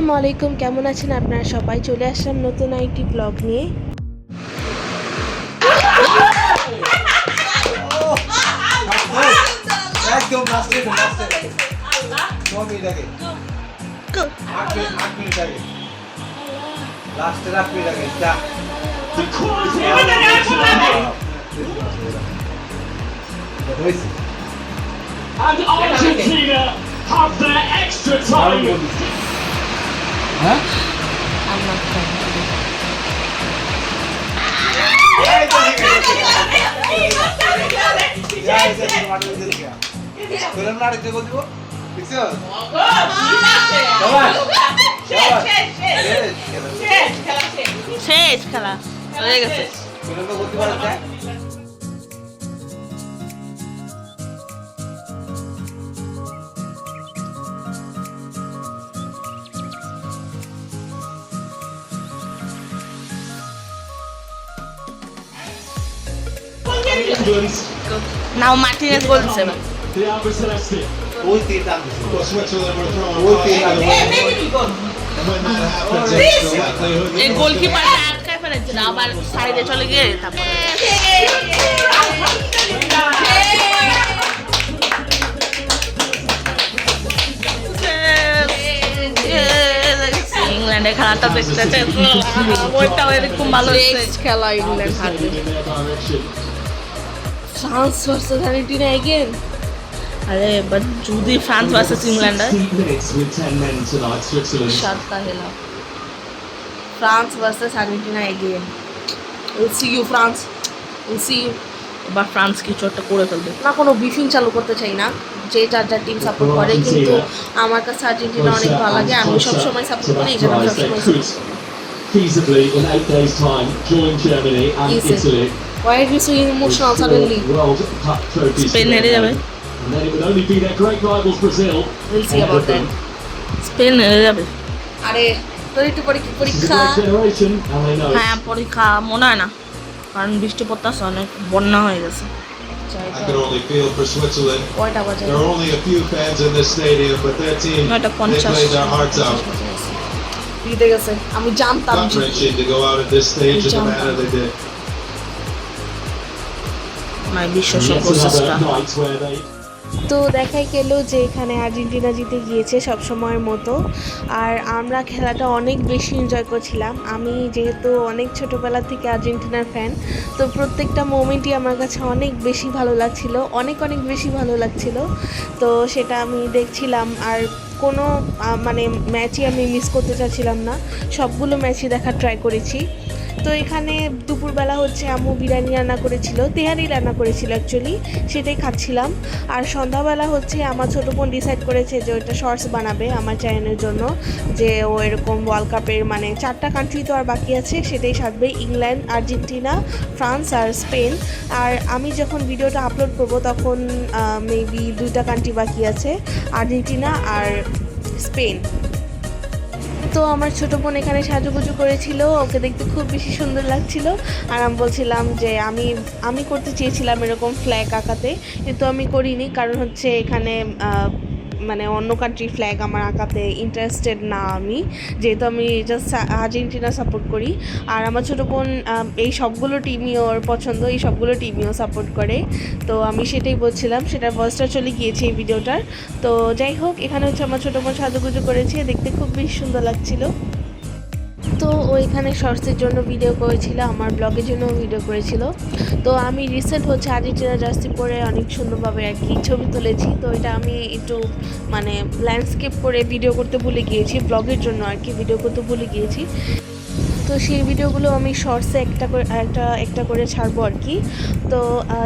আসসালামু আলাইকুম, কেমন আছেন আপনারা সবাই? চলে আসলাম নতুন একটি ব্লগ নিয়ে। And Argentina have their extra time. Huh? I'm not fine. শেষ খেলা হয়ে গেছে। England, নাও মার্টিনেজ গোল দিছে না। the Alba Celeste. Well, Switzerland were throwing when that happens, it's the likelihood এই that গোলকিপার আটকায় ফেলেছিল, আবার সাইডে চলে গিয়ে তারপরে ইংল্যান্ডের খেলাটা দেখতেছে, ওইটাও এরকম ভালো খেলা। ইংল্যান্ড হারবে। in their direction. France versus Argentina again. আরে বাট যদি ফ্রান্স ভার্সেস ইংল্যান্ড হয় 60 minutes with 10 men tonight, Switzerland. সাতটা হেলা। France versus Argentina again. Will see you France, will see you. এবার ফ্রান্স কিছু একটা করে ফেলবে না। কোনো বিফিং চালু করতে চাই না, যে যার যার টিম সাপোর্ট করে, কিন্তু আমার কাছে আর্জেন্টিনা অনেক ভালো লাগে। আমি সবসময় সাপোর্ট করি, এই জন্য আমি সবসময় could feasibly in 8 days' time join Germany and Easy. Italy. Why are you so emotional suddenly? World Cup trophies. Spain হেরে যাবে। And then it would only be their great rivals Brazil. We'll see about that. Spain হেরে যাবে। আরে তোর একটু This is a পরীক্ষা। great generation and they know it. হ্যাঁ পরীক্ষা মনে হয় না, কারণ বৃষ্টি পড়তেছে, অনেক বন্যা হয়ে গেছে। I can only feel for Switzerland. কয়টা বাজে? There are only a few fans in this stadium, but their team, নয়টা they 50। played their hearts out. জিতে গেছে, আমি জানতাম Gut wrenching to go out at this stage in the manner they did. my বিশ্ব And yet প্রচেষ্টা। another night where they তো দেখাই গেল যে এখানে আর্জেন্টিনা জিতে গিয়েছে সব সময়ের মতো, আর আমরা খেলাটা অনেক বেশি এনজয় করছিলাম। আমি যেহেতু অনেক ছোটোবেলা থেকে আর্জেন্টিনার ফ্যান, তো প্রত্যেকটা মোমেন্টই আমার কাছে অনেক বেশি ভালো লাগছিল, অনেক বেশি ভালো লাগছিল। তো সেটা আমি দেখছিলাম, আর কোনো মানে ম্যাচই আমি মিস করতে চাচ্ছিলাম না, সবগুলো ম্যাচই দেখার ট্রাই করেছি। তো এখানে দুপুরবেলা হচ্ছে আম্মু বিরিয়ানি রান্না করেছিল, তেহারি রান্না করেছিল অ্যাকচুয়ালি, সেটাই খাচ্ছিলাম। আর সন্ধ্যাবেলা হচ্ছে আমার ছোটো বোন ডিসাইড করেছে যে ওইটা শর্টস বানাবে আমার চ্যানেলের জন্য, যে ও এরকম ওয়ার্ল্ড কাপের মানে 4টা কান্ট্রি তো আর বাকি আছে, সেটাই সাজবে, ইংল্যান্ড, আর্জেন্টিনা, ফ্রান্স আর স্পেন। আর আমি যখন ভিডিওটা আপলোড করব তখন মেবি 2টা কান্ট্রি বাকি আছে, আর্জেন্টিনা আর স্পেন। তো আমার ছোটো বোন এখানে সাজুগুজু করেছিল, ওকে দেখতে খুব বেশি সুন্দর লাগছিল। আর আমি বলছিলাম যে আমি করতে চেয়েছিলাম এরকম ফ্ল্যাগ আঁকাতে, কিন্তু আমি করিনি, কারণ হচ্ছে এখানে মানে অন্য কান্ট্রি ফ্ল্যাগ আমার আঁকাতে ইন্টারেস্টেড না আমি, যেহেতু আমি জাস্ট আর্জেন্টিনা সাপোর্ট করি। আর আমার ছোটো বোন এই সবগুলো টিমই ওর পছন্দ, এই সবগুলো টিমইও সাপোর্ট করে। তো আমি সেটাই বলছিলাম, সেটার ভয়েসটা চলে গিয়েছে এই ভিডিওটার। তো যাই হোক, এখানে হচ্ছে আমার ছোটো বোন সাজুগুজু করেছে, দেখতে খুব বেশি সুন্দর লাগছিল। তো ও এখানে শর্টসের জন্য ভিডিও করেছিল, আমার ব্লগের জন্য ভিডিও করেছিল। তো আমি রিসেন্ট হচ্ছে আর্জেন্টিনা জার্সি পরে অনেক সুন্দরভাবে আর কি ছবি তুলেছি। তো এটা আমি একটু মানে ল্যান্ডস্কেপ করে ভিডিও করতে ভুলে গিয়েছি, ব্লগের জন্য আর কি ভিডিও করতে ভুলে গিয়েছি। তো সেই ভিডিওগুলো আমি শর্টসে একটা করে ছাড়বো আর কি। তো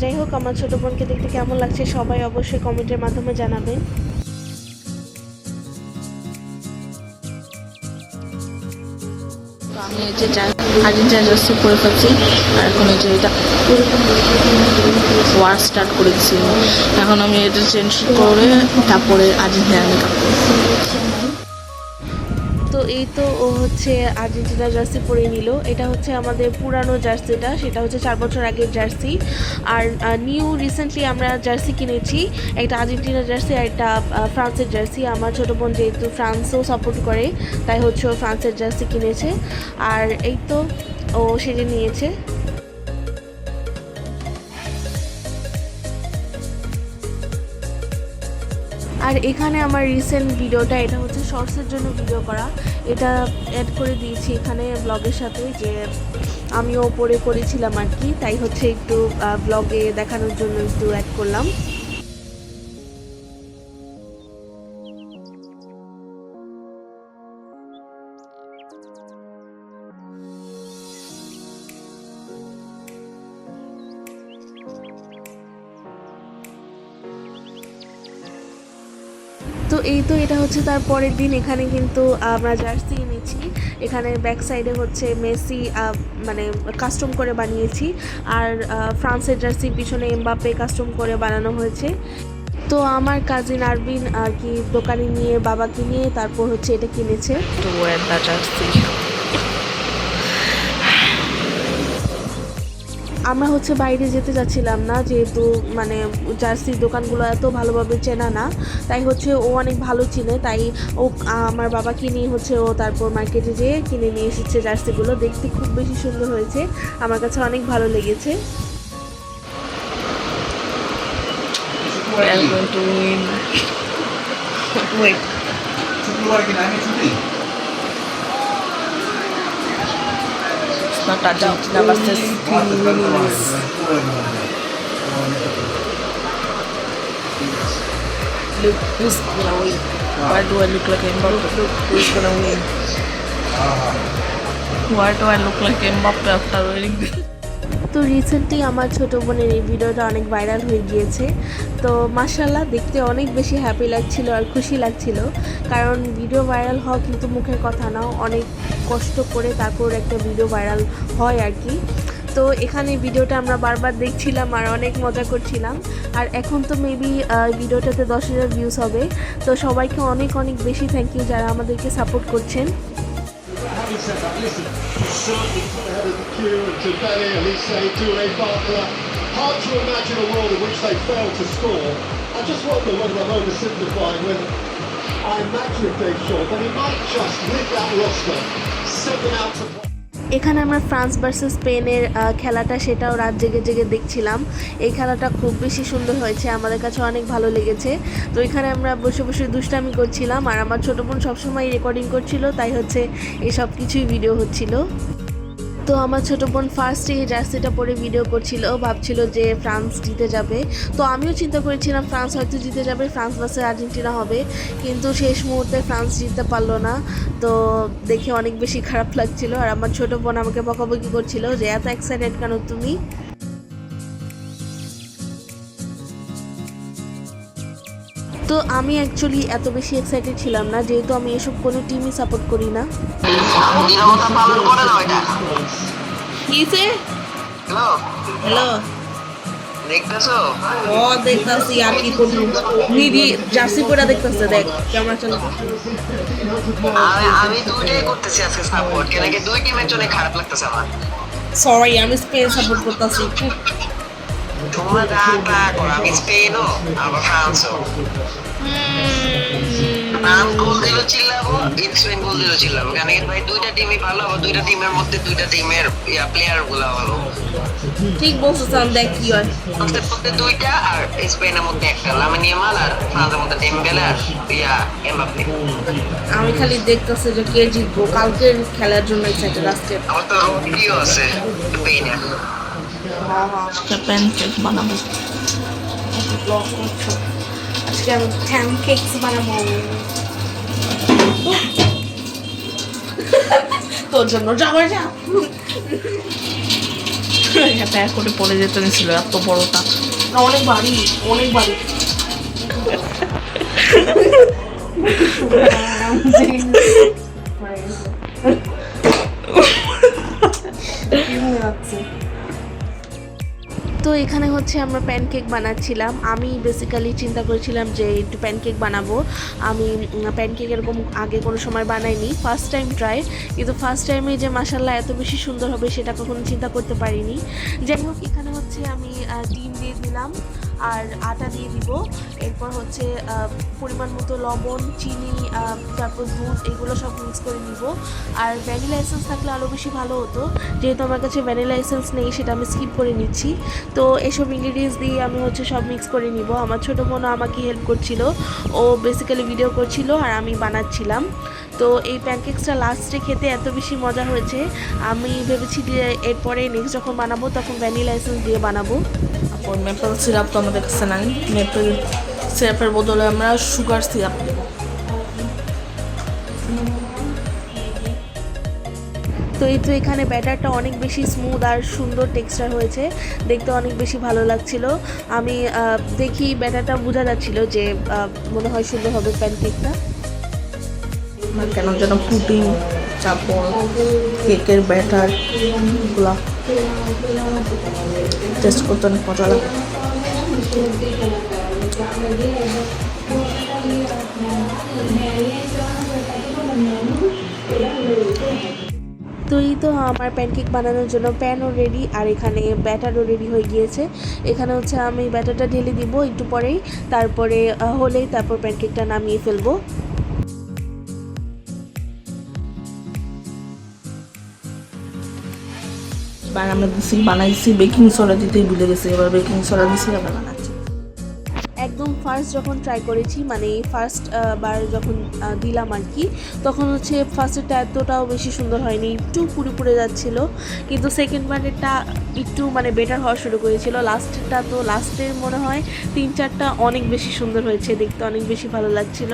যাই হোক, আমার ছোটো বোনকে দেখতে কেমন লাগছে সবাই অবশ্যই কমেন্টের মাধ্যমে জানাবেন। আমি এই যে আর্জেন্টিনা জার্সি পরে ফেলছি, আর এখন এই যে এটা ওয়ার স্টার্ট করে দিচ্ছি। এখন আমি এটা চেঞ্জ করে তারপরে আর্জেন্টিনা মেকআপ করব। তো এই তো ও হচ্ছে আর্জেন্টিনা জার্সি পরে নিল। এটা হচ্ছে আমাদের পুরানো জার্সিটা, সেটা হচ্ছে 4 বছর আগের জার্সি। আর নিউ রিসেন্টলি আমরা জার্সি কিনেছি, একটা আর্জেন্টিনা জার্সি আর একটা ফ্রান্সের জার্সি। আমার ছোটো বোন যেহেতু ফ্রান্সও সাপোর্ট করে, তাই হচ্ছে ও ফ্রান্সের জার্সি কিনেছে। আর এই তো ও সেজে নিয়েছে। আর এখানে আমার রিসেন্ট ভিডিওটা, এটা হচ্ছে শর্টসের জন্য ভিডিও করা, এটা অ্যাড করে দিয়েছি এখানে ব্লগের সাথে, যে আমিও পরে করেছিলাম আর কি, তাই হচ্ছে একটু ব্লগে দেখানোর জন্য একটু অ্যাড করলাম। তো এই তো এটা হচ্ছে তার পরের দিন। এখানে কিন্তু আমরা জার্সি এনেছি, এখানে ব্যাক সাইডে হচ্ছে মেসি মানে কাস্টম করে বানিয়েছি, আর ফ্রান্সের জার্সি পিছনে এমবাপ্পে কাস্টম করে বানানো হয়েছে। তো আমার কাজিন আরবিন আর কি দোকানে নিয়ে বাবাকে নিয়ে তারপর হচ্ছে এটা কিনেছে। To wear the jersey. আমরা হচ্ছে বাইরে যেতে যাচ্ছিলাম না, যেহেতু মানে জার্সির দোকানগুলো এত ভালোভাবে চেনা না, তাই হচ্ছে ও অনেক ভালো চিনে, তাই ও আমার বাবাকে নিয়ে হচ্ছে ও তারপর মার্কেটে যেয়ে কিনে নিয়ে এসেছে জার্সিগুলো। দেখতে খুব বেশি সুন্দর হয়েছে, আমার কাছে অনেক ভালো লেগেছে। We are going to win. Wait. It's not Argentina versus Philippines. Look, who's gonna win? Why do I look like Mbappe? Look, who's gonna win? Why do I look like Mbappe after wearing this? তো recently আমার ছোটো বোনের এই ভিডিওটা অনেক viral হয়ে গিয়েছে। তো মাশাআল্লাহ দেখতে অনেক বেশি হ্যাপি লাগছিল আর খুশি লাগছিল, কারণ ভিডিও ভাইরাল হওয়া কিন্তু মুখের কথা না, অনেক কষ্ট করে তারপর একটা ভিডিও ভাইরাল হয় আর কি। তো এখানে ভিডিওটা আমরা বারবার দেখছিলাম আর অনেক মজা করছিলাম। আর এখন তো মেবি ভিডিওটাতে 10,000 ভিউজ হবে। তো সবাইকে অনেক অনেক বেশি থ্যাংক ইউ যারা আমাদেরকে সাপোর্ট করছেন। Having said that, listen, certainly put ahead of the queue and to Belly, Elise, Touré, Barcola. Hard to imagine a world in which they fail to score. I just wonder whether I'm oversimplifying when I imagine Dave Shaw, but he might just with that roster set them out to play. এখানে আমরা France versus স্পেনের খেলাটা, সেটাও রাত জেগে জেগে দেখছিলাম। এই খেলাটা খুব বেশি সুন্দর হয়েছে, আমাদের কাছে অনেক ভালো লেগেছে। তো এখানে আমরা বসে বসে দুষ্টামি করছিলাম, আর আমার ছোটো বোন সবসময় রেকর্ডিং করছিল, তাই হচ্ছে এসব কিছুই ভিডিও হচ্ছিল। তো আমার ছোটো বোন ফার্স্টে এই জার্সিটা পরে ভিডিও করছিল, ভাবছিল যে ফ্রান্স জিতে যাবে। তো আমিও চিন্তা করেছিলাম ফ্রান্স হয়তো জিতে যাবে, ফ্রান্স ভার্সেস আর্জেন্টিনা হবে, কিন্তু শেষ মুহূর্তে ফ্রান্স জিততে পারলো না। তো দেখে অনেক বেশি খারাপ লাগছিল, আর আমার ছোটো বোন আমাকে বকাবকি করছিল যে এত এক্সাইটেড কেন তুমি। তো আমি অ্যাকচুয়ালি এত বেশি এক্সাইটেড ছিলাম না, যেহেতু আমি এসব কোনো টিমই সাপোর্ট করি না। কিসে? হ্যালো দেখতেছো? ও দেখতাছি, আর কি করবো, নিবি জার্সি পরে দেখতেছে, দেখ ক্যামেরা চালু। আমি দুইটাই করতেছি আজকে সাপোর্ট, কেন কি দুই টিমের জন্য খারাপ লাগতেছে আমার। সরি, আমি স্পেন সাপোর্ট করতেছি। তোমরা যা করো, আমি স্পেনও আবার ফ্রান্সও। ফ্রান্স গোল দিল চিল্লাবো, স্পেন গোল দিল চিল্লাবো, কেন কি ভাই দুইটা টিমই ভালো, আবার দুইটা টিমের মধ্যে দুইটা টিমের প্লেয়ার গুলো ভালো। ঠিক বলছো, সান দেখ কি হয়। ফ্রান্সের মধ্যে দুইটা আর স্পেনের মধ্যে একটা, লামিন ইয়ামাল, আর ফ্রান্সের মধ্যে ডেম্বেলে আর এমবাপ্পে। আমি খালি দেখতেছি যে কে জিতবো, কালকের খেলার জন্য এক্সাইটেড আজকে। আমার তো রোডিও আছে স্পেনে। প্যানকেক বানাবো আজকে আমি প্যানকেকস বানাবো তোর জন্য। যাবো যা, প্যাক করে পড়ে যেতে নিছিল, এত বড়টা অনেক বাড়ি, অনেক বাড়ি। তো এখানে হচ্ছে আমরা প্যানকেক বানাচ্ছিলাম। আমি বেসিক্যালি চিন্তা করেছিলাম যে একটু প্যানকেক বানাবো। আমি প্যানকেক এরকম আগে কোনো সময় বানাইনি, ফার্স্ট টাইম ট্রাই। কিন্তু ফার্স্ট টাইমে যে মাশাআল্লাহ এত বেশি সুন্দর হবে সেটা কখনো চিন্তা করতে পারিনি। যাই হোক, এখানে হচ্ছে আমি ডিম দিয়ে দিলাম আর আটা দিয়ে দিব। এরপর হচ্ছে পরিমাণ মতো লবণ, চিনি, তারপর দুধ, এগুলো সব মিক্স করে নিব। আর ভ্যানিলা এসেন্স থাকলে আরও বেশি ভালো হতো, যেহেতু আমার কাছে ভ্যানিলা এসেন্স নেই সেটা আমি স্কিপ করে নিচ্ছি। তো এসব ইনগ্রিডিয়েন্টস দিয়ে আমি হচ্ছে সব মিক্স করে নিব। আমার ছোটো বোনও আমাকে হেল্প করছিল, ও বেসিক্যালি ভিডিও করছিল আর আমি বানাচ্ছিলাম। তো এই প্যানকেকসটা লাস্টে খেতে এত বেশি মজা হয়েছে, আমি ভেবেছি যে এরপরে নেক্সট যখন বানাবো তখন ভ্যানিলা এসেন্স দিয়ে বানাবো। তারপর মেপল সিরাপ তো আমাদের কাছে নাই, মেপল সিরাপের বদলে আমরা সুগার সিরাপ দেব। তো এই তো এখানে ব্যাটারটা অনেক বেশি স্মুথ আর সুন্দর টেক্সচার হয়েছে, দেখতে অনেক বেশি ভালো লাগছিল। আমি দেখি ব্যাটারটা বোঝা যাচ্ছিল যে মনে হয় সুন্দর হবে প্যানকেকটা। কেন যেন পুডিং, তারপর কেকের ব্যাটার গুলা টেস্ট করতে অনেক মজা লাগে। তো এই তো আমার প্যানকেক বানানোর জন্য প্যানও রেডি আর এখানে ব্যাটারও রেডি হয়ে গিয়েছে। এখানে হচ্ছে আমি ব্যাটারটা ঢেলে দিব একটু পরেই, তারপরে হলেই তারপর প্যানকেকটা নামিয়ে ফেলবো। এবার আমরা বানাইছি বেকিং সোডা দিতেই ভুলে গেছি, এবার বেকিং সোডা দিছি আমরা বানাচ্ছি। একদম ফার্স্ট যখন ট্রাই করেছি, মানে ফার্স্ট বার যখন দিলাম আর কি, তখন হচ্ছে ফার্স্টেরটা এতটাও বেশি সুন্দর হয়নি, একটু পুড়ে পুড়ে যাচ্ছিল। কিন্তু সেকেন্ড বারেরটা একটু মানে বেটার হওয়া শুরু করেছিল। লাস্টেরটা তো লাস্টের মনে হয় 3-4টা অনেক বেশি সুন্দর হয়েছে, দেখতে অনেক বেশি ভালো লাগছিল।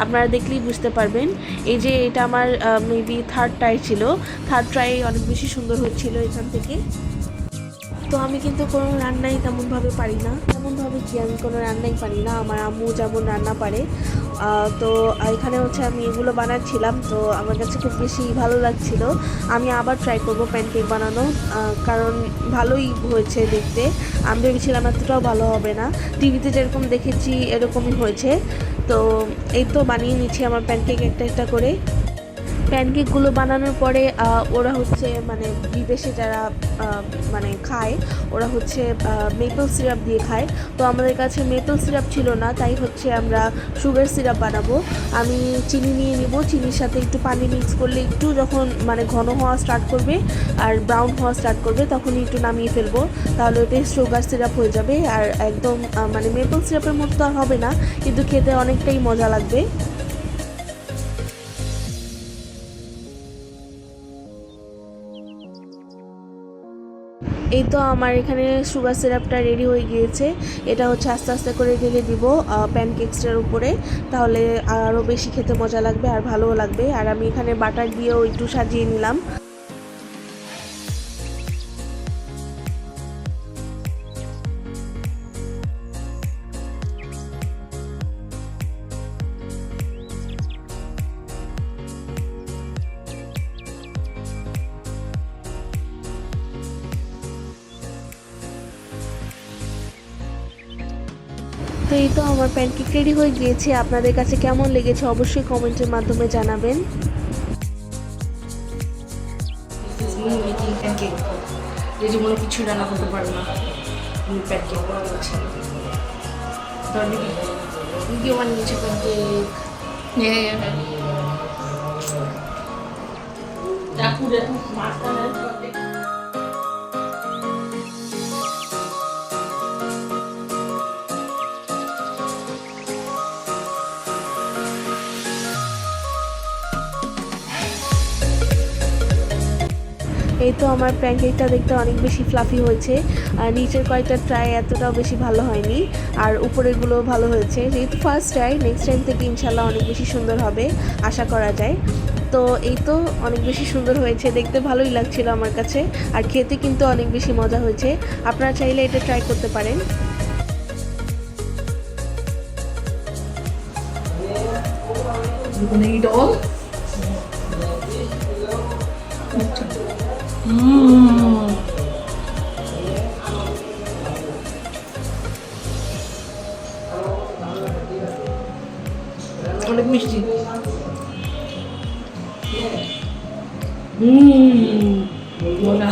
আপনারা দেখলেই বুঝতে পারবেন। এই যে এটা আমার মেবি থার্ড ট্রাই ছিল, থার্ড ট্রাই অনেক বেশি সুন্দর হচ্ছিল এখান থেকে। তো আমি কিন্তু কোনো রান্নাই তেমনভাবে পারি না, তেমনভাবে কি আমি কোনো রান্নাই পারি না, আমার আম্মু যেমন রান্না পারে। তো এখানে হচ্ছে আমি এগুলো বানাচ্ছিলাম, তো আমার কাছে খুব বেশি ভালো লাগছিল। আমি আবার ট্রাই করব প্যানকেক বানানো, কারণ ভালোই হয়েছে দেখতে। আমি ভেবেছিলাম এতটাও ভালো হবে না, টিভিতে যেরকম দেখেছি এরকমই হয়েছে। তো এই তো বানিয়ে নিচ্ছি আমার প্যানকেক একটা একটা করে। প্যানকেকগুলো বানানোর পরে ওরা হচ্ছে মানে বিদেশে যারা মানে খায়, ওরা হচ্ছে মেপল সিরাপ দিয়ে খায়। তো আমাদের কাছে মেপল সিরাপ ছিল না, তাই হচ্ছে আমরা সুগার সিরাপ বানাবো। আমি চিনি নিয়ে নিব, চিনির সাথে একটু পানি মিক্স করলে একটু যখন মানে ঘন হওয়া স্টার্ট করবে আর ব্রাউন হওয়া স্টার্ট করবে তখনই একটু নামিয়ে ফেলবো, তাহলে ওটাই সুগার সিরাপ হয়ে যাবে। আর একদম মানে মেপল সিরাপের মতো আর হবে না, কিন্তু খেতে অনেকটাই মজা লাগবে। এই তো আমার এখানে সুগার সিরাপটা রেডি হয়ে গিয়েছে। এটা হচ্ছে আস্তে আস্তে করে ঢেলে দিব প্যানকেকসটার উপরে, তাহলে আরও বেশি খেতে মজা লাগবে আর ভালোও লাগবে। আর আমি এখানে বাটার দিয়েও একটু সাজিয়ে নিলাম। তো এই তো আমার প্যানকেক রেডি হয়ে গিয়েছে। আপনাদের কাছে কেমন লেগেছে অবশ্যই কমেন্টের মাধ্যমে জানাবেন। প্যানকেক যে জীবনে কিছু রান্না করতে পারবে না, আমি প্যানকেক বানাচ্ছি। ভিডিও বানিয়েছে প্যানকেক। এই তো আমার প্যানকেকটা দেখতে অনেক বেশি ফ্লাফি হয়েছে, আর নিচের কয়েকটা ট্রাই এতটাও বেশি ভালো হয়নি, আর উপরেরগুলো ভালো হয়েছে। যেহেতু ফার্স্ট ট্রাই, নেক্সট টাইম থেকে ইনশাল্লাহ অনেক বেশি সুন্দর হবে আশা করা যায়। তো এই তো অনেক বেশি সুন্দর হয়েছে, দেখতে ভালোই লাগছিল আমার কাছে, আর খেতে কিন্তু অনেক বেশি মজা হয়েছে। আপনারা চাইলে এটা ট্রাই করতে পারেন। You gonna eat all? মজা।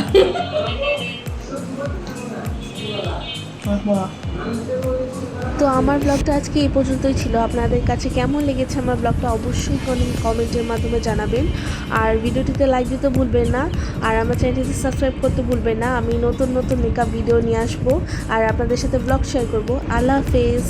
তো আমার ব্লগটা আজকে এই পর্যন্তই ছিল। আপনাদের কাছে কেমন লেগেছে আমার ব্লগটা অবশ্যই কমেন্টের মাধ্যমে জানাবেন। আর ভিডিওটিতে লাইক দিতে ভুলবেন না, আর আমার চ্যানেলটিতে সাবস্ক্রাইব করতে ভুলবেন না। আমি নতুন নতুন মেকআপ ভিডিও নিয়ে আসবো আর আপনাদের সাথে ব্লগ শেয়ার করব। আল্লাহ হাফেজ।